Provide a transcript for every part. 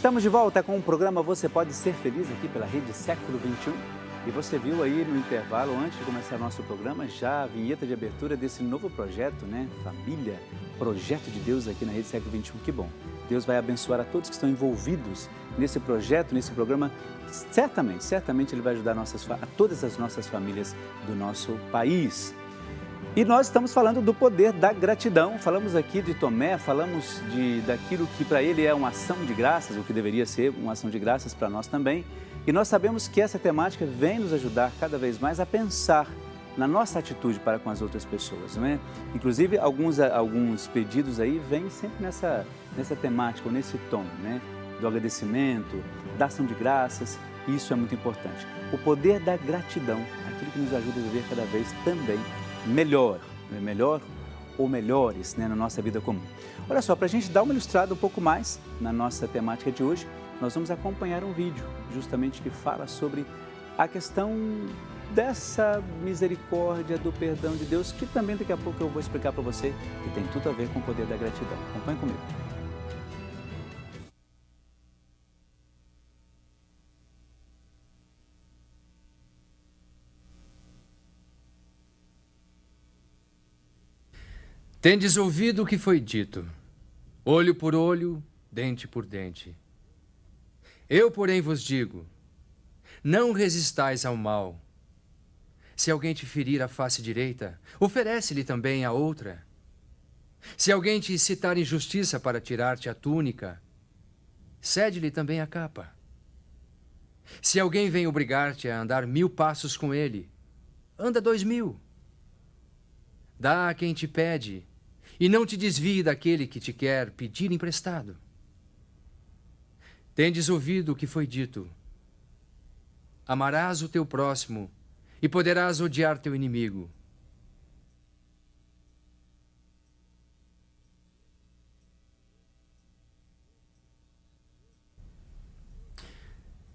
Estamos de volta com o programa Você Pode Ser Feliz aqui pela Rede Século XXI. E você viu aí no intervalo, antes de começar o nosso programa, já a vinheta de abertura desse novo projeto, né? Família, projeto de Deus aqui na Rede Século XXI. Que bom! Deus vai abençoar a todos que estão envolvidos nesse projeto, nesse programa. Certamente Ele vai ajudar a todas as nossas famílias do nosso país. E nós estamos falando do poder da gratidão. Falamos aqui de Tomé, falamos daquilo que para ele é uma ação de graças, o que deveria ser uma ação de graças para nós também. E nós sabemos que essa temática vem nos ajudar cada vez mais a pensar na nossa atitude para com as outras pessoas, não é? Inclusive, alguns pedidos aí vêm sempre nessa temática, ou nesse tom, né? Do agradecimento, da ação de graças, e isso é muito importante. O poder da gratidão, aquilo que nos ajuda a viver cada vez também melhor ou melhores, né, na nossa vida comum. Olha só, para a gente dar uma ilustrada um pouco mais na nossa temática de hoje, nós vamos acompanhar um vídeo justamente que fala sobre a questão dessa misericórdia, do perdão de Deus, que também daqui a pouco eu vou explicar para você, que tem tudo a ver com o poder da gratidão. Acompanhe comigo. Tendes ouvido o que foi dito, olho por olho, dente por dente. Eu, porém, vos digo, não resistais ao mal. Se alguém te ferir a face direita, oferece-lhe também a outra. Se alguém te incitar injustiça para tirar-te a túnica, cede-lhe também a capa. Se alguém vem obrigar-te a andar 1000 passos com ele, anda 2000. Dá a quem te pede, e não te desvie daquele que te quer pedir emprestado. Tendes ouvido o que foi dito: amarás o teu próximo e poderás odiar teu inimigo.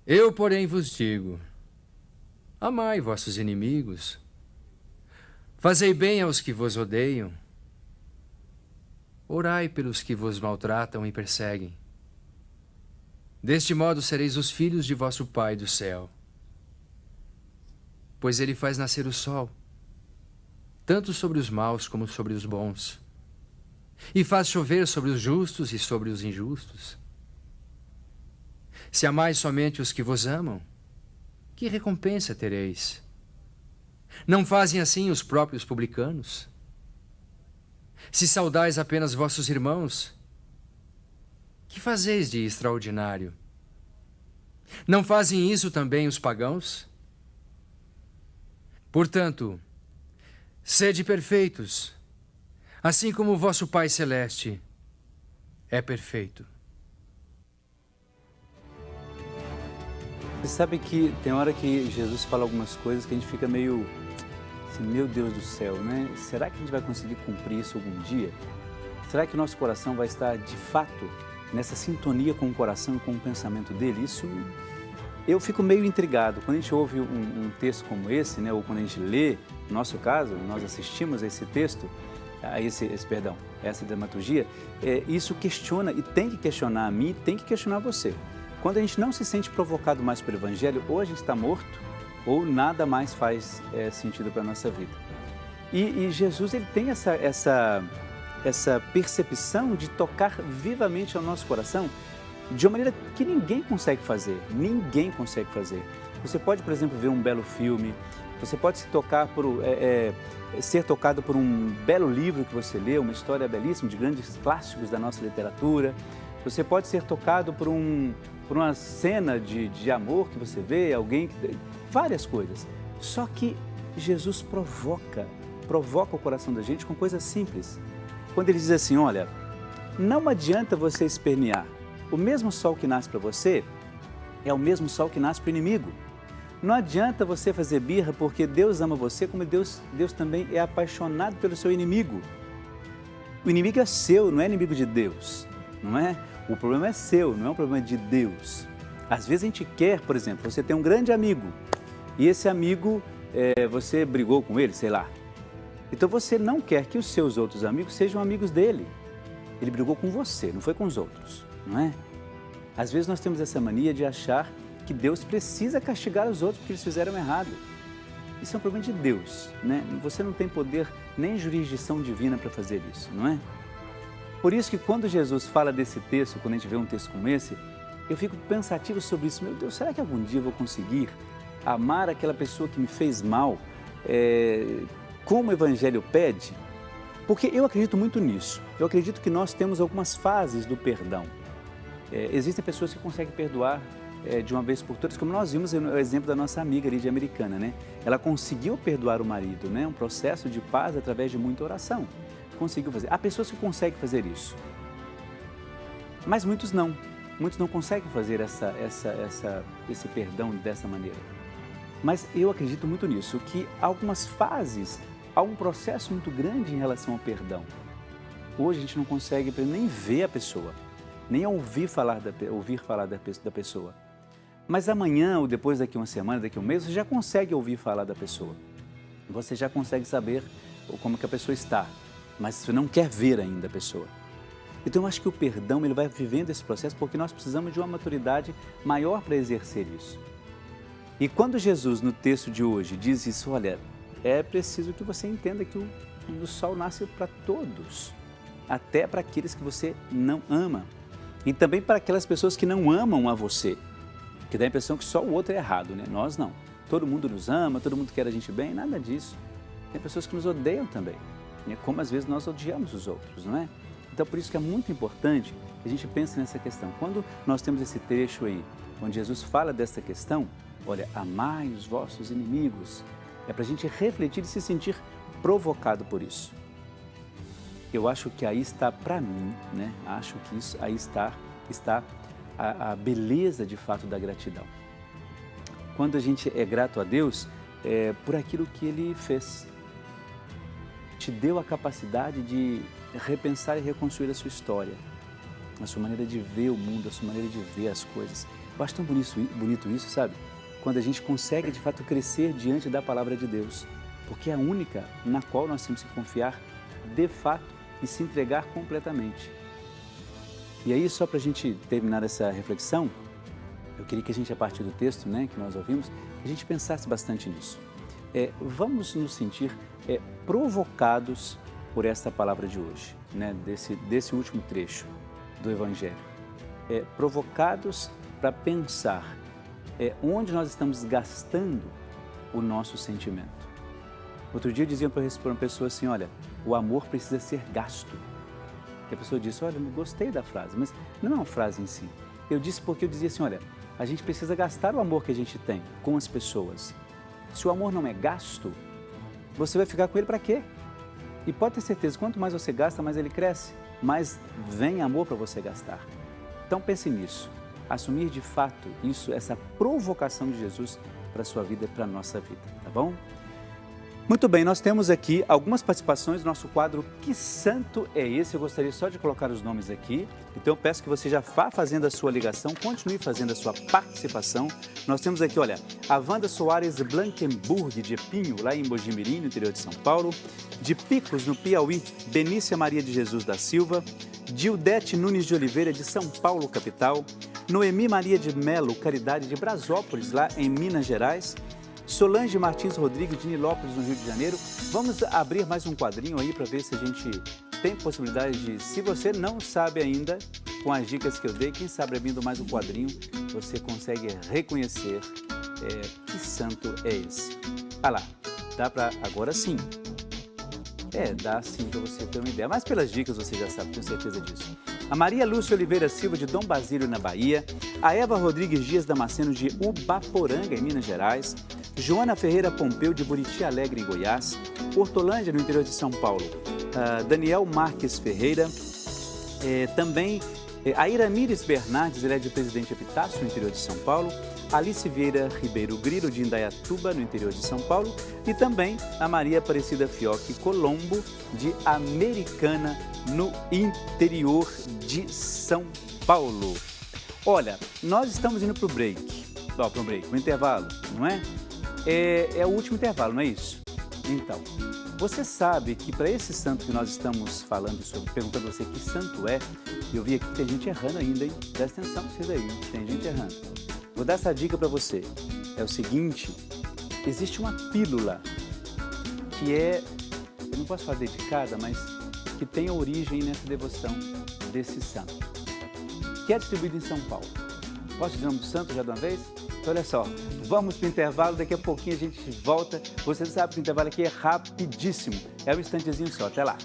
Eu, porém, vos digo: amai vossos inimigos, fazei bem aos que vos odeiam, orai pelos que vos maltratam e perseguem. Deste modo sereis os filhos de vosso Pai do céu. Pois Ele faz nascer o sol, tanto sobre os maus como sobre os bons, e faz chover sobre os justos e sobre os injustos. Se amais somente os que vos amam, que recompensa tereis? Não fazem assim os próprios publicanos? Se saudais apenas vossos irmãos, que fazeis de extraordinário? Não fazem isso também os pagãos? Portanto, sede perfeitos, assim como o vosso Pai Celeste é perfeito. Você sabe que tem hora que Jesus fala algumas coisas que a gente fica meio assim, meu Deus do céu, né? Será que a gente vai conseguir cumprir isso algum dia? Será que o nosso coração vai estar de fato nessa sintonia com o coração e com o pensamento dele? Isso, eu fico meio intrigado. Quando a gente ouve um texto como esse, né? Ou quando a gente lê, no nosso caso, nós assistimos a esse texto, essa dramaturgia, isso questiona e tem que questionar a mim, tem que questionar você. Quando a gente não se sente provocado mais pelo Evangelho, ou a gente está morto, ou nada mais faz sentido para a nossa vida. E Jesus, ele tem essa percepção de tocar vivamente ao nosso coração de uma maneira que ninguém consegue fazer. Ninguém consegue fazer. Você pode, por exemplo, ver um belo filme, você pode ser tocado por um belo livro que você lê, uma história belíssima de grandes clássicos da nossa literatura. Você pode ser tocado por uma cena de amor que você vê, várias coisas. Só que Jesus provoca o coração da gente com coisas simples. Quando ele diz assim, olha, não adianta você espernear. O mesmo sol que nasce para você é o mesmo sol que nasce para o inimigo. Não adianta você fazer birra porque Deus ama você, como Deus também é apaixonado pelo seu inimigo. O inimigo é seu, não é inimigo de Deus, não é? O problema é seu, não é um problema de Deus. Às vezes a gente quer, por exemplo, você tem um grande amigo e esse amigo, você brigou com ele, sei lá. Então você não quer que os seus outros amigos sejam amigos dele. Ele brigou com você, não foi com os outros, não é? Às vezes nós temos essa mania de achar que Deus precisa castigar os outros porque eles fizeram errado. Isso é um problema de Deus, né? Você não tem poder nem jurisdição divina para fazer isso, não é? Por isso que quando Jesus fala desse texto, quando a gente vê um texto como esse, eu fico pensativo sobre isso. Meu Deus, será que algum dia eu vou conseguir amar aquela pessoa que me fez mal, como o Evangelho pede? Porque eu acredito muito nisso. Eu acredito que nós temos algumas fases do perdão. Existem pessoas que conseguem perdoar de uma vez por todas, como nós vimos no exemplo da nossa amiga ali de Americana, né? Ela conseguiu perdoar o marido, né? Um processo de paz através de muita oração. Conseguiu fazer. Há pessoas que conseguem fazer isso, mas muitos não. Muitos não conseguem fazer esse perdão dessa maneira. Mas eu acredito muito nisso, que há algumas fases, há um processo muito grande em relação ao perdão. Hoje a gente não consegue nem ver a pessoa, nem ouvir falar da pessoa. Mas amanhã, ou depois daqui uma semana, daqui um mês, você já consegue ouvir falar da pessoa. Você já consegue saber como que a pessoa está, mas você não quer ver ainda a pessoa. Então eu acho que o perdão ele vai vivendo esse processo porque nós precisamos de uma maturidade maior para exercer isso. E quando Jesus, no texto de hoje, diz isso, olha, é preciso que você entenda que o sol nasce para todos, até para aqueles que você não ama. E também para aquelas pessoas que não amam a você, que dá a impressão que só o outro é errado, né? Nós não. Todo mundo nos ama, todo mundo quer a gente bem, nada disso. Tem pessoas que nos odeiam também, né? Como às vezes nós odiamos os outros, não é? Então por isso que é muito importante que a gente pense nessa questão. Quando nós temos esse trecho aí, onde Jesus fala dessa questão, olha, amai os vossos inimigos, é para a gente refletir e se sentir provocado por isso. Eu acho que aí está, para mim, né? Acho que isso aí está a beleza de fato da gratidão. Quando a gente é grato a Deus, por aquilo que Ele fez, te deu a capacidade de repensar e reconstruir a sua história, a sua maneira de ver o mundo, a sua maneira de ver as coisas. Eu acho tão bonito isso, sabe? Quando a gente consegue de fato crescer diante da palavra de Deus, porque é a única na qual nós temos que confiar de fato e se entregar completamente. E aí, só para a gente terminar essa reflexão, eu queria que a gente, a partir do texto, né, que nós ouvimos, a gente pensasse bastante nisso. Vamos nos sentir provocados por esta palavra de hoje, né, desse último trecho do Evangelho. Provocados para pensar onde nós estamos gastando o nosso sentimento. Outro dia eu dizia para uma pessoa assim, olha, o amor precisa ser gasto. E a pessoa disse, olha, eu não gostei da frase, mas não é uma frase em si. Eu disse porque eu dizia assim, olha, a gente precisa gastar o amor que a gente tem com as pessoas. Se o amor não é gasto, você vai ficar com ele para quê? E pode ter certeza, quanto mais você gasta, mais ele cresce, mais vem amor para você gastar. Então pense nisso, assumir de fato isso, essa provocação de Jesus para a sua vida e para a nossa vida, tá bom? Muito bem, nós temos aqui algumas participações do nosso quadro Que Santo é Esse? Eu gostaria só de colocar os nomes aqui, então eu peço que você já vá fazendo a sua ligação, continue fazendo a sua participação. Nós temos aqui, olha, a Wanda Soares Blankenburg, de Pinho, lá em Mojimirim, no interior de São Paulo, de Picos, no Piauí, Benícia Maria de Jesus da Silva, Dildete Nunes de Oliveira, de São Paulo, capital, Noemi Maria de Melo, Caridade de Brasópolis, lá em Minas Gerais, Solange Martins Rodrigues, de Nilópolis, no Rio de Janeiro. Vamos abrir mais um quadrinho aí para ver se a gente tem possibilidade de, se você não sabe ainda, com as dicas que eu dei, quem sabe abrindo mais um quadrinho, você consegue reconhecer que santo é esse. Ah lá, dá para, agora sim. Dá sim para você ter uma ideia, mas pelas dicas você já sabe, tenho certeza disso. A Maria Lúcia Oliveira Silva, de Dom Basílio, na Bahia, a Eva Rodrigues Dias Damasceno, de Ubaporanga, em Minas Gerais, Joana Ferreira Pompeu, de Buriti Alegre, em Goiás, Hortolândia, no interior de São Paulo, Daniel Marques Ferreira, também a Iramires Bernardes, ele é de Presidente Epitácio, no interior de São Paulo, Alice Vieira Ribeiro Grilo, de Indaiatuba, no interior de São Paulo, e também a Maria Aparecida Fioc Colombo, de Americana, no interior de São Paulo. Olha, nós estamos indo para o break, para o intervalo, não é? É o último intervalo, não é isso? Então, você sabe que para esse santo que nós estamos falando sobre, perguntando a você que santo é, eu vi aqui que tem gente errando ainda, hein? Presta atenção com isso aí, tem gente errando. Vou dar essa dica para você. É o seguinte, existe uma pílula que é, eu não posso falar dedicada, mas que tem origem nessa devoção desse santo, que é distribuído em São Paulo. Posso dizer o nome do santo já de uma vez? Então, olha só, vamos para o intervalo, daqui a pouquinho a gente volta. Você sabe que o intervalo aqui é rapidíssimo, é um instantezinho só, até lá.